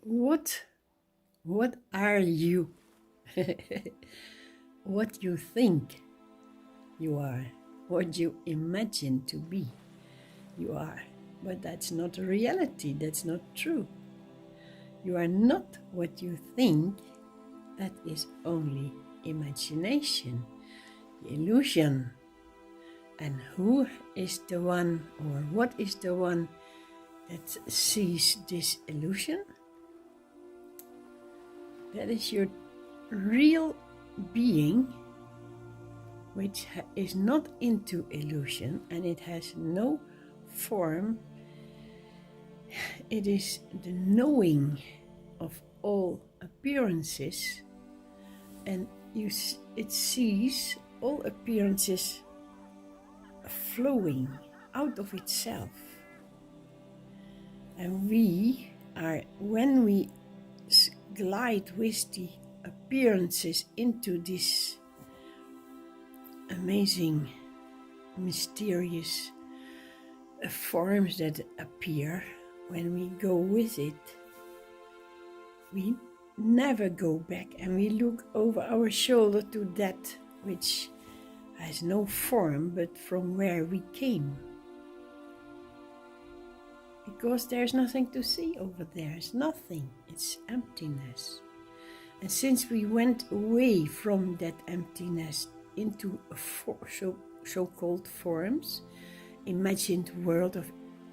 What are you? What you think you are, what you imagine to be, you are. But that's not reality, that's not true. You are not what you think, that is only imagination, illusion. And who is the one, or what is the one that sees this illusion? That is your real being, which is not into illusion, and it has no form. It is the knowing of all appearances, and it sees all appearances flowing out of itself. And we are, when we glide with the appearances into this amazing, mysterious forms that appear, when we go with it, we never go back, and we look over our shoulder to that which has no form, but from where we came. Because there's nothing to see over there, it's nothing, it's emptiness. And since we went away from that emptiness into so-called forms, imagined world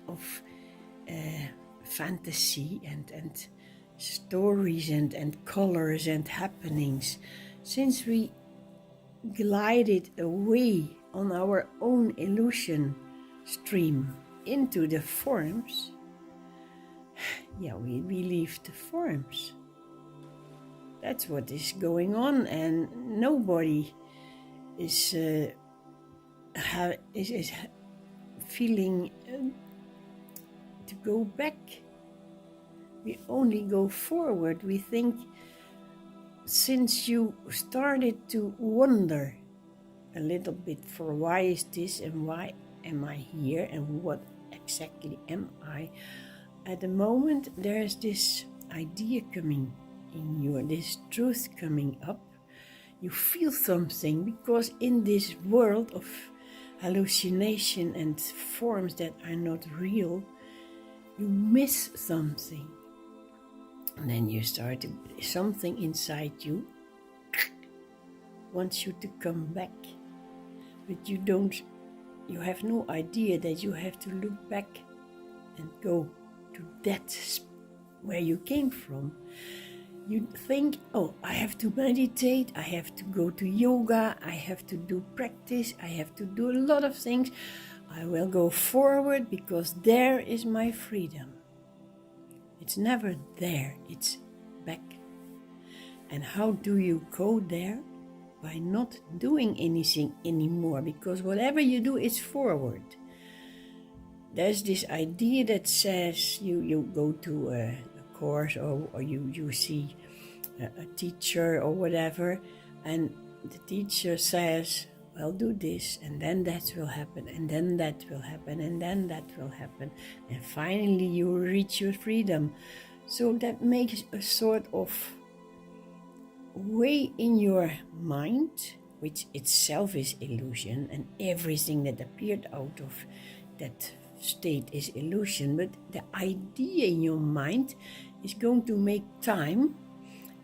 of fantasy and stories and colors and happenings, since we glided away on our own illusion stream into the forms, we leave the forms. That's what is going on, and nobody is feeling to go back. We only go forward. We think, since you started to wonder a little bit for why is this and why am I here and what exactly am I, at the moment there's this idea coming in you, this truth coming up. You feel something, because in this world of hallucination and forms that are not real, you miss something. And then you start something inside you wants you to come back, but you have no idea that you have to look back and go to that where you came from. You think, oh, I have to meditate, I have to go to yoga, I have to do practice, I have to do a lot of things. I will go forward because there is my freedom. It's never there, it's back. And how do you go there? By not doing anything anymore, because whatever you do is forward. There's this idea that says you go to a course or you see a teacher or whatever, and the teacher says, well, do this, and then that will happen, and then that will happen, and then that will happen, and finally you reach your freedom. So that makes a sort of way in your mind, which itself is illusion, and everything that appeared out of that state is illusion, but the idea in your mind is going to make time,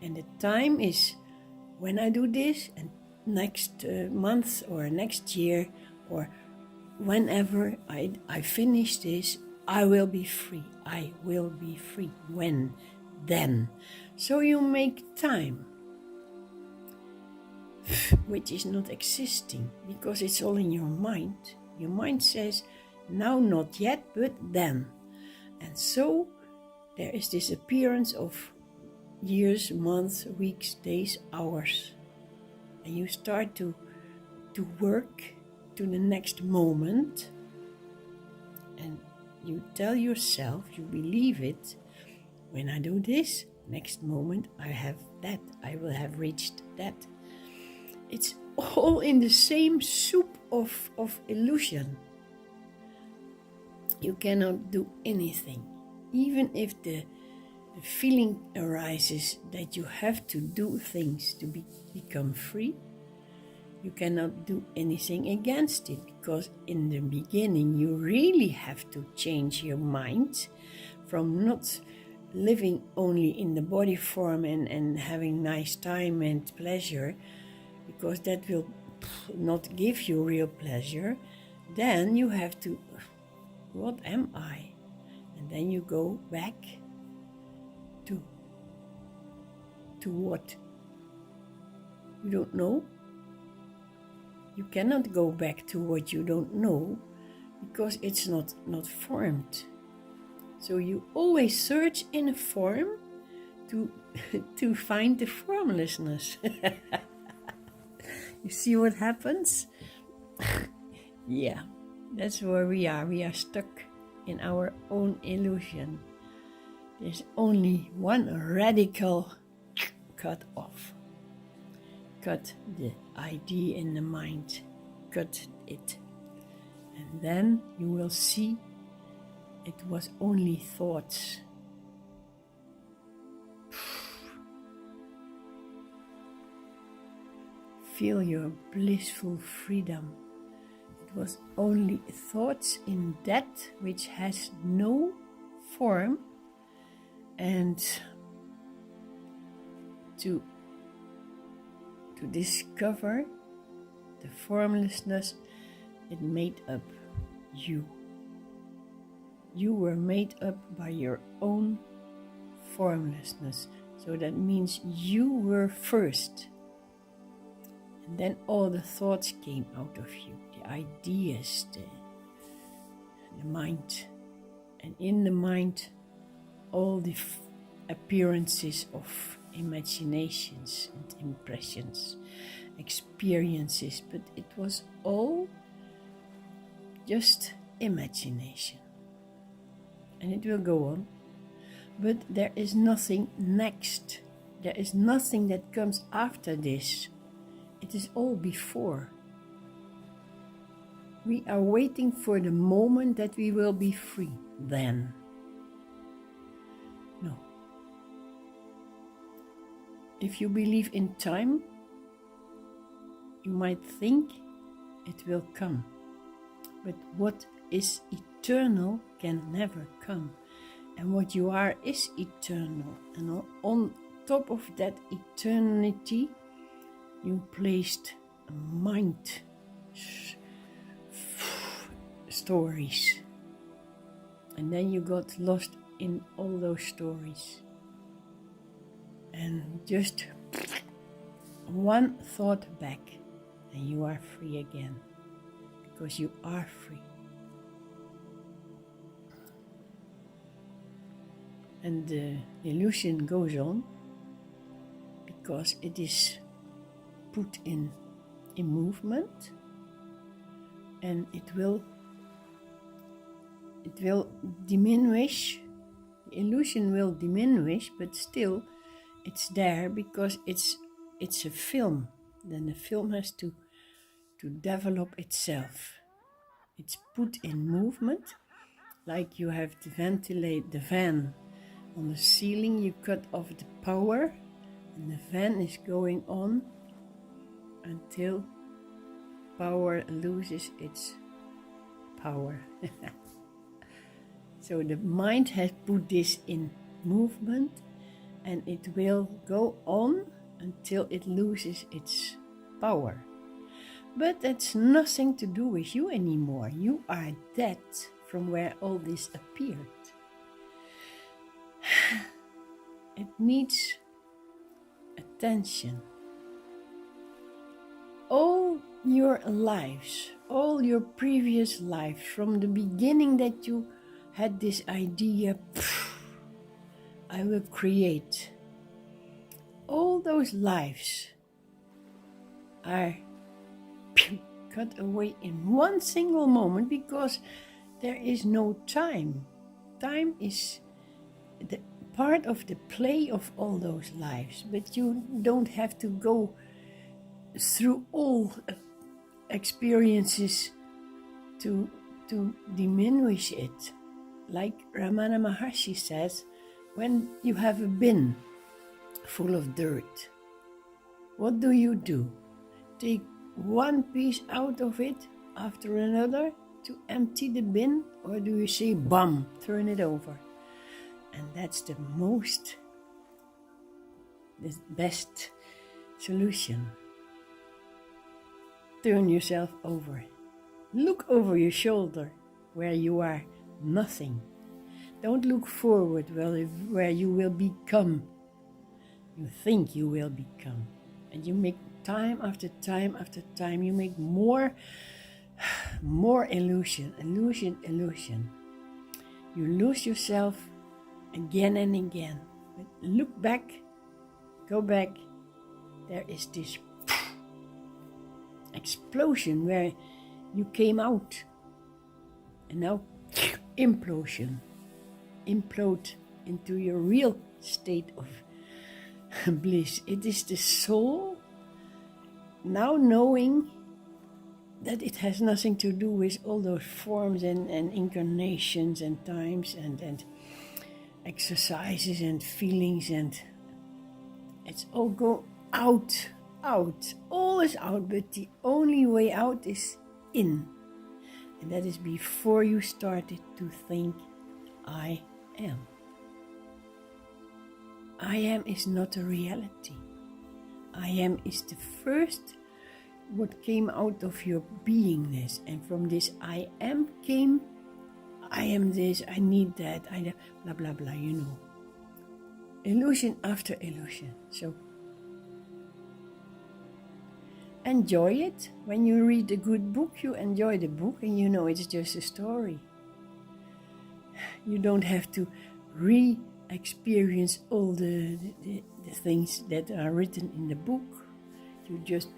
and the time is when I do this, and next month or next year or whenever I finish this, I will be free. I will be free. When? Then. So you make time, which is not existing, because it's all in your mind. Your mind says, now not yet, but then. And so there is this appearance of years, months, weeks, days, hours. And you start to work to the next moment, and you tell yourself, you believe it, when I do this, next moment I have that, I will have reached that. It's all in the same soup of illusion. You cannot do anything, even if the the feeling arises that you have to do things to become free, you cannot do anything against it, because in the beginning you really have to change your mind from not living only in the body form and having nice time and pleasure, because that will not give you real pleasure. Then you have to, what am I? And then you go back to what you don't know. You cannot go back to what you don't know, because it's not formed. So you always search in a form to find the formlessness. You see what happens? Yeah, that's where we are. We are stuck in our own illusion. There's only one radical cut off. Cut the idea in the mind. Cut it. And then you will see it was only thoughts. Feel your blissful freedom. It was only thoughts in that which has no form, and to discover the formlessness, it made up you. You were made up by your own formlessness. So that means you were first. And then all the thoughts came out of you, the ideas, the mind. And in the mind, all the appearances of imaginations and impressions, experiences, but it was all just imagination. And it will go on, but there is nothing next. There is nothing that comes after this. It is all before. We are waiting for the moment that we will be free. Then. No. If you believe in time, you might think it will come. But what is eternal can never come. And what you are is eternal. And on top of that eternity, you placed mind stories. And then you got lost in all those stories. And just one thought back, and you are free again. Because you are free. And the illusion goes on because it is put in movement, and it will diminish. The illusion will diminish, but still it's there because it's a film. Then the film has to develop itself. It's put in movement, like you have to ventilate the fan on the ceiling. You cut off the power, and the fan is going on until power loses its power. So the mind has put this in movement, and it will go on until it loses its power. But that's nothing to do with you anymore. You are dead from where all this appeared. It needs attention. All your lives, all your previous lives, from the beginning that you had this idea, I will create. All those lives are cut away in one single moment because there is no time. Time is the part of the play of all those lives, but you don't have to go through all experiences to diminish it. Like Ramana Maharshi says, When you have a bin full of dirt, what do? Take one piece out of it after another to empty the bin, or do you say, bam, turn it over? And that's the best solution. Turn yourself over. Look over your shoulder where you are nothing. Don't look forward where you will become. You think you will become. And you make time after time after time, you make more illusion. You lose yourself again and again. But look back, go back. There is this explosion where you came out. And now implosion. Implode into your real state of bliss. It is the soul now knowing that it has nothing to do with all those forms and incarnations and times and exercises and feelings, and it's all go out. All is out, but the only way out is in. And that is before you started to think, I am. I am is not a reality. I am is the first what came out of your beingness, and from this I am came, I am this, I need that, I blah blah blah, you know. Illusion after illusion. So enjoy it. When you read a good book, you enjoy the book and you know it's just a story. You don't have to re-experience all the things that are written in the book. You just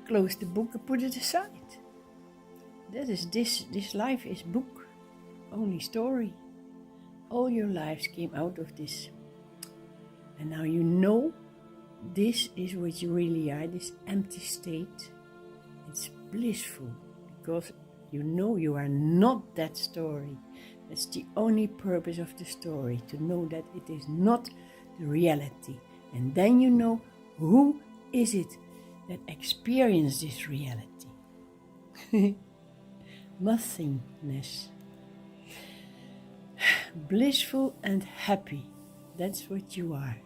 close the book and put it aside. That is this life is book, only story. All your lives came out of this. And now you know this is what you really are, this empty state. It's blissful because you know you are not that story. That's the only purpose of the story, to know that it is not the reality. And then you know who is it that experiences this reality. Nothingness. Blissful and happy. That's what you are.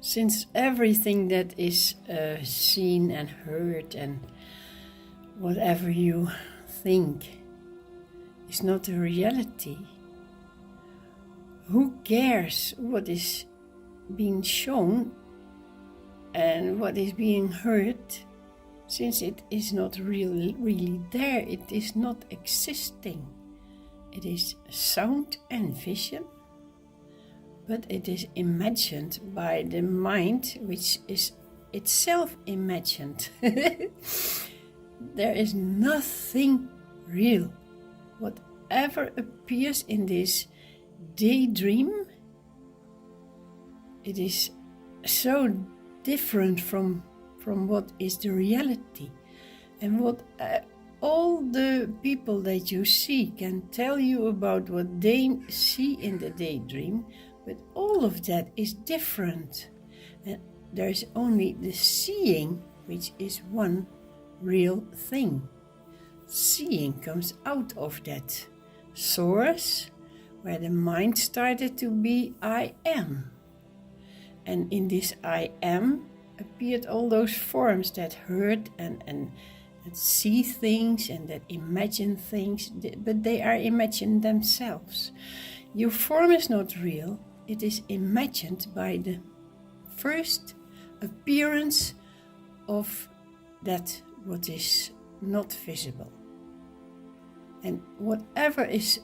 Since everything that is seen and heard and whatever you think is not a reality, who cares what is being shown and what is being heard, since it is not really there, it is not existing. It is sound and vision, but it is imagined by the mind, which is itself imagined. There is nothing real. Whatever appears in this daydream, it is so different from what is the reality. And what all the people that you see can tell you about what they see in the daydream, but all of that is different. And there is only the seeing, which is one real thing. Seeing comes out of that source where the mind started to be I am. And in this I am appeared all those forms that heard and that see things and that imagine things, but they are imagined themselves. Your form is not real, it is imagined by the first appearance of that what is not visible. And whatever is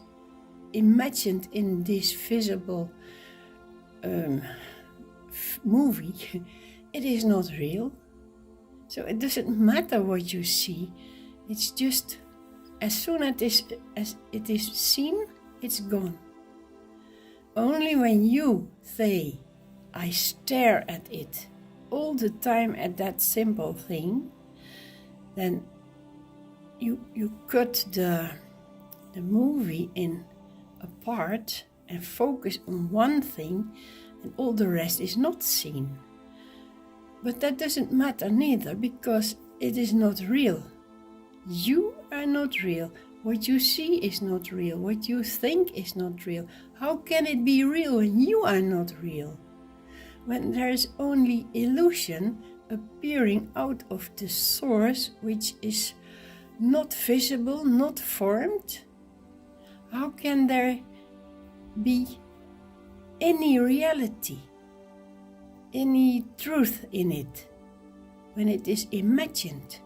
imagined in this visible movie, it is not real. So it doesn't matter what you see. It's just as soon as it is seen, it's gone. Only when you say, I stare at it all the time at that simple thing, then you cut the a movie in a part and focus on one thing, and all the rest is not seen. But that doesn't matter neither, because it is not real. You are not real. What you see is not real. What you think is not real. How can it be real when you are not real? When there is only illusion appearing out of the source, which is not visible, not formed, how can there be any reality, any truth in it, when it is imagined?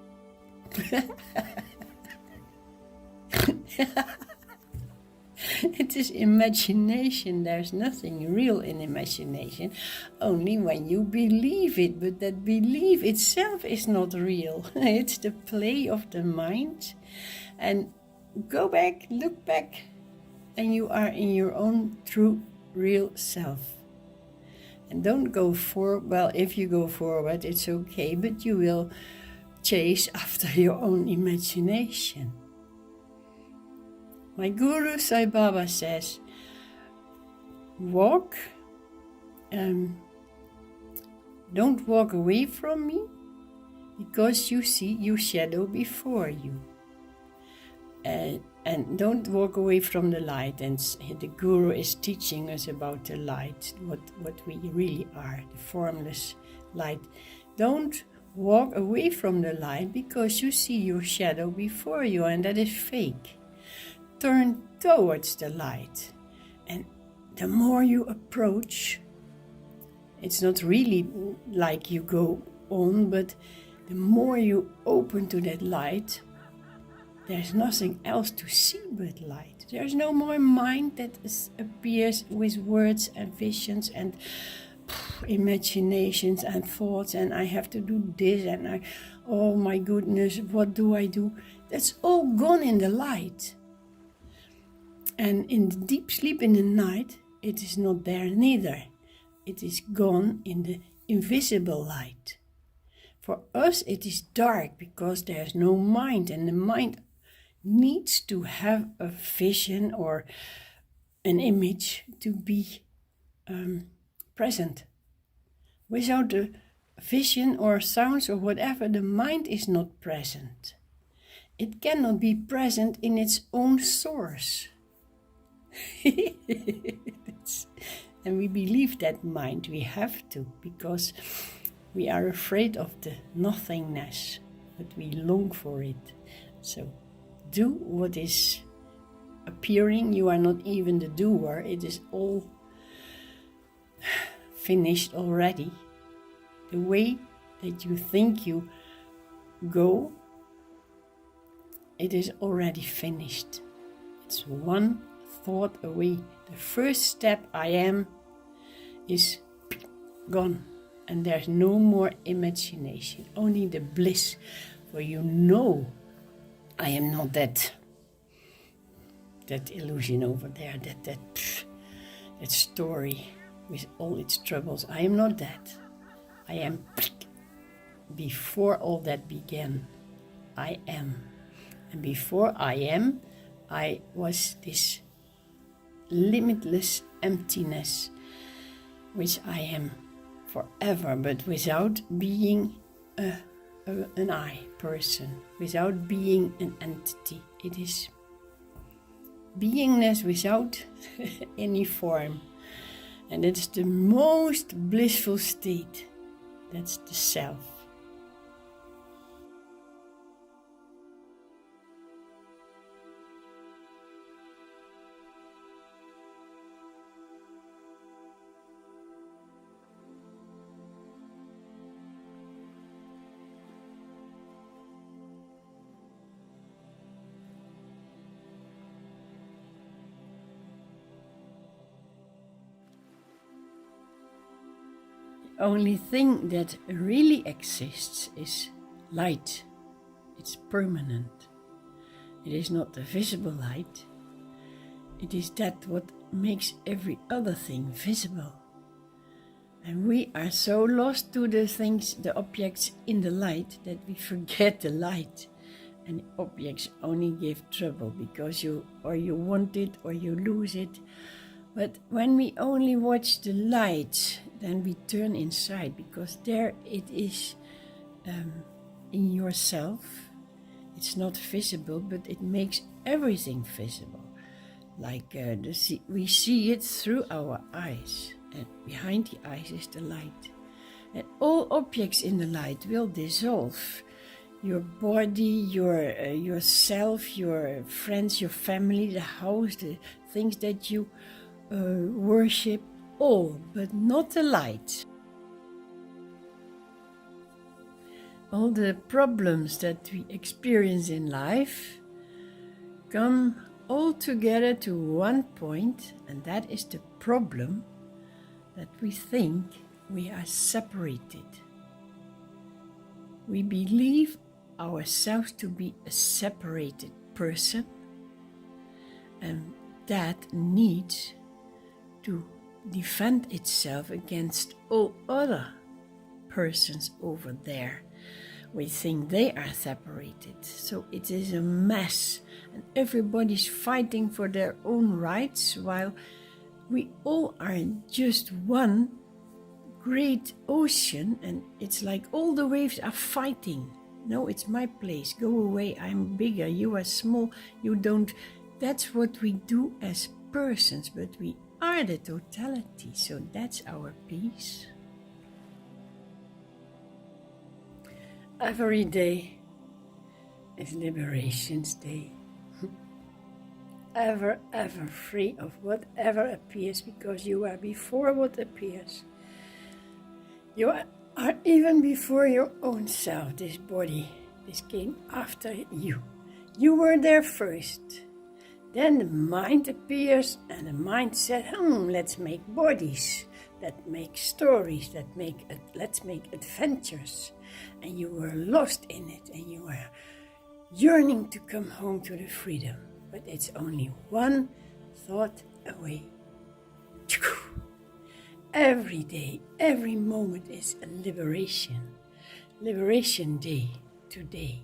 It is imagination. There's nothing real in imagination, only when you believe it, but that belief itself is not real. It's the play of the mind. And go back, look back, and you are in your own true, real self. And don't go forward. Well, if you go forward, it's okay, but you will chase after your own imagination. My Guru Sai Baba says, don't walk away from me, because you see your shadow before you. And don't walk away from the light. And the Guru is teaching us about the light, what we really are, the formless light. Don't walk away from the light, because you see your shadow before you, and that is fake. Turn towards the light, and the more you approach, it's not really like you go on, but the more you open to that light, there's nothing else to see but light. There's no more mind that appears with words and visions and imaginations and thoughts, and I have to do this, and oh my goodness, what do I do? That's all gone in the light. And in the deep sleep in the night, it is not there neither. It is gone in the invisible light. For us, it is dark because there's no mind, and the mind needs to have a vision or an image to be present. Without a vision or sounds or whatever, the mind is not present. It cannot be present in its own source. And we believe that mind, we have to, because we are afraid of the nothingness, but we long for it. So do what is appearing. You are not even the doer. It is all finished already. The way that you think you go, it is already finished. It's one thought away. The first step, I am, is gone, and there's no more imagination, only the bliss, for you know I am not that illusion over there, that story with all its troubles. I am not that. I am before all that began. I am, and before I am, I was this limitless emptiness, which I am forever, but without being an I person, without being an entity. It is beingness without any form, and it's the most blissful state. That's the self. Only thing that really exists is light. It's permanent. It is not the visible light. It is that what makes every other thing visible. And we are so lost to the things, the objects in the light, that we forget the light. And objects only give trouble because you want it or you lose it. But when we only watch the light, then we turn inside, because there it is in yourself. It's not visible, but it makes everything visible. Like we see it through our eyes, and behind the eyes is the light. And all objects in the light will dissolve. Your body, yourself, your friends, your family, the house, the things that you worship, all, but not the light. All the problems that we experience in life come all together to one point, and that is the problem that we think we are separated. We believe ourselves to be a separated person, and that needs to defend itself against all other persons over there. We think they are separated, so it is a mess, and everybody's fighting for their own rights, while we all are just one great ocean, and it's like all the waves are fighting. No, it's my place, go away, I'm bigger, you are small, you don't. That's what we do as persons, but we are the totality, so that's our peace. Every day is Liberation's Day. Ever free of whatever appears, because you are before what appears. You are even before your own self, this body. This came after you. You were there first. Then the mind appears, and the mind said, let's make bodies, that make stories, let's make adventures. And you were lost in it, and you were yearning to come home to the freedom. But it's only one thought away. Every day, every moment is a liberation. Liberation Day today.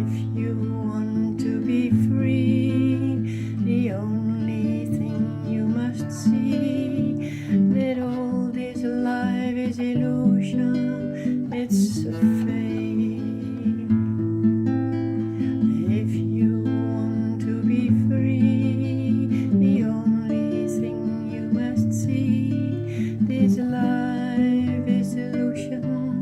If you want to be free, the only thing you must see, that all this life is illusion, it's a fake. If you want to be free, the only thing you must see, this life is illusion,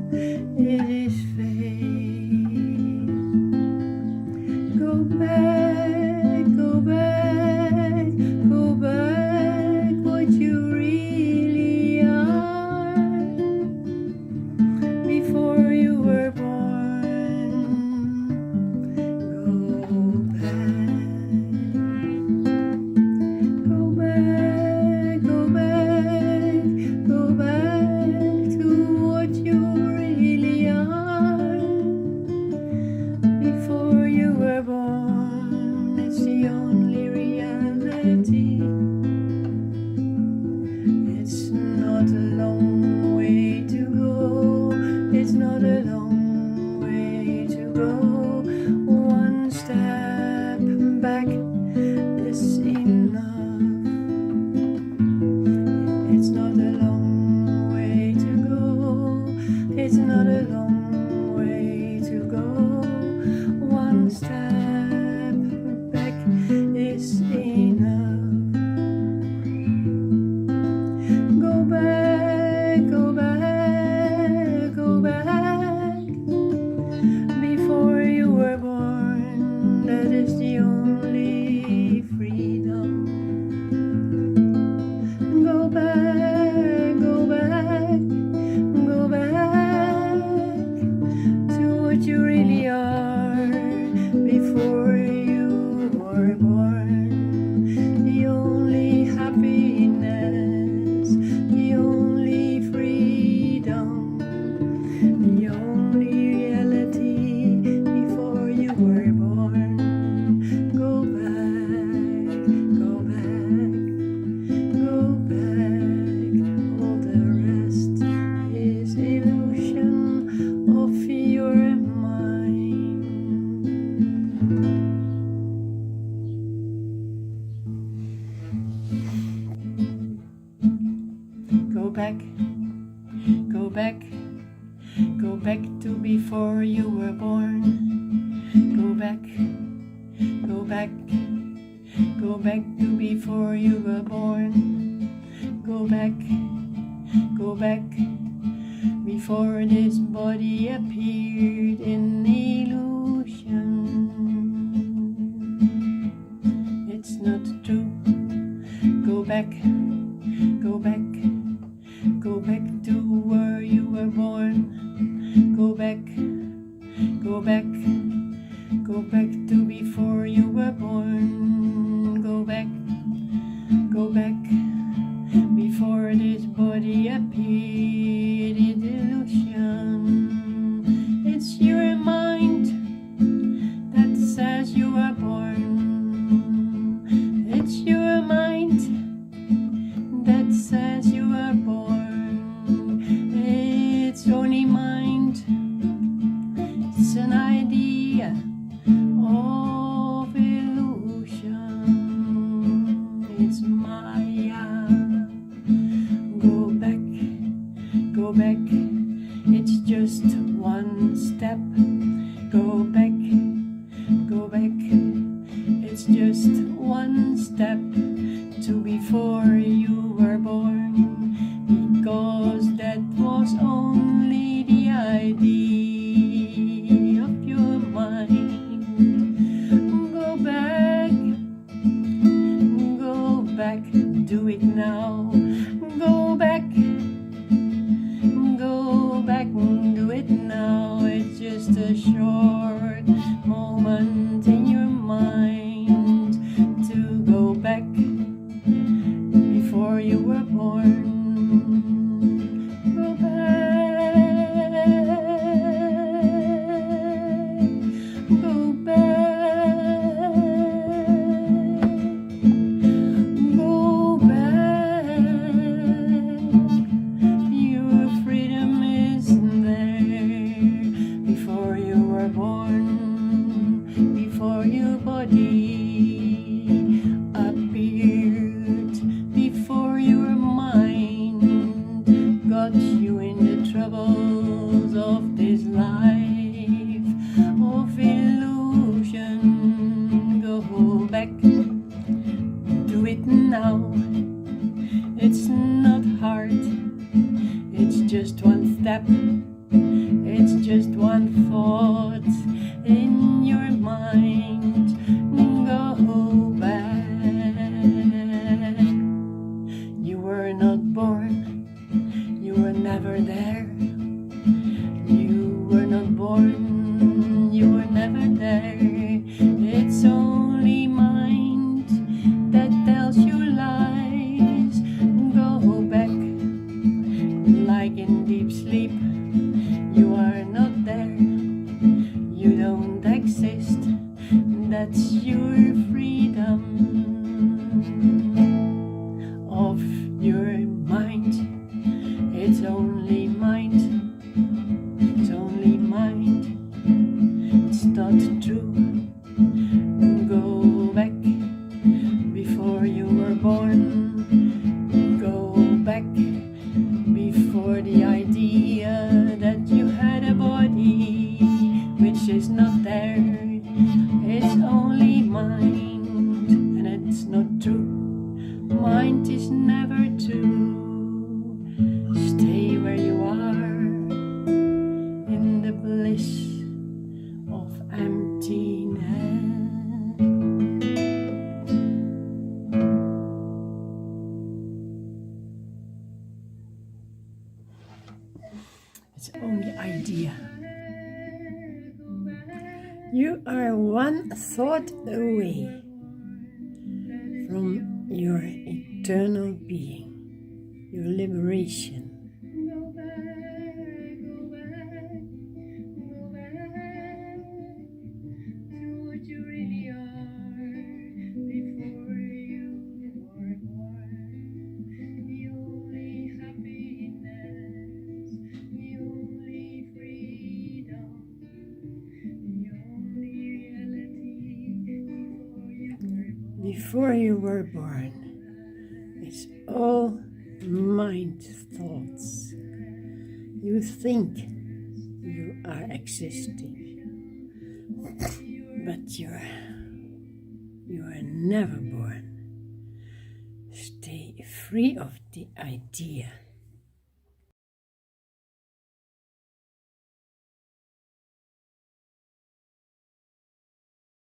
back, go back, go back to before you were born. Go back, go back, go back to before you were born. Go back, go back, before this body appeared in illusion. It's not true. Go back, go back, go back to where you were born. Go back, go back, go back to before you were born. Go back, go back, before this body appeared in illusion. It's your mind that says you were born. It's your mind that says you were born. It's only mind. It's an idea of illusion. It's Maya. Go back, go back. It's just one step. Go back, go back. It's just one step to before you were born, because that was only the idea of your mind. Go back, go back, do it now. Go back, go back, do it now. It's just a short moment in your mind to go back before you were born. Go back, go back, go back. Your freedom isn't there before you were born, before your body appeared, before your mind got you in the troubles of this life of illusion. Go back, do it now. It's not hard, it's just one step, it's just one thought in your mind. Go back. You were not born, you were never there. You were not born, you were never there. It's only mind that tells you lies. Go back, like in deep sleep. You are not there, you don't exist. That's your freedom of your mind. It's only mind, it's only mind. It's not true. Go back before you were born. Go back before the idea that you had a body which is not there. It's only mind, and it's not true. Mind is never true. Stay where you are, in the bliss of emptiness. It's only idea. You are one thought away from your eternal being, your liberation. Go back, go back, go back to what you really are before you were born. The only happiness, the only freedom, the only reality before you were born. It's all mind thoughts. You think you are existing, but you are never born. Stay free of the idea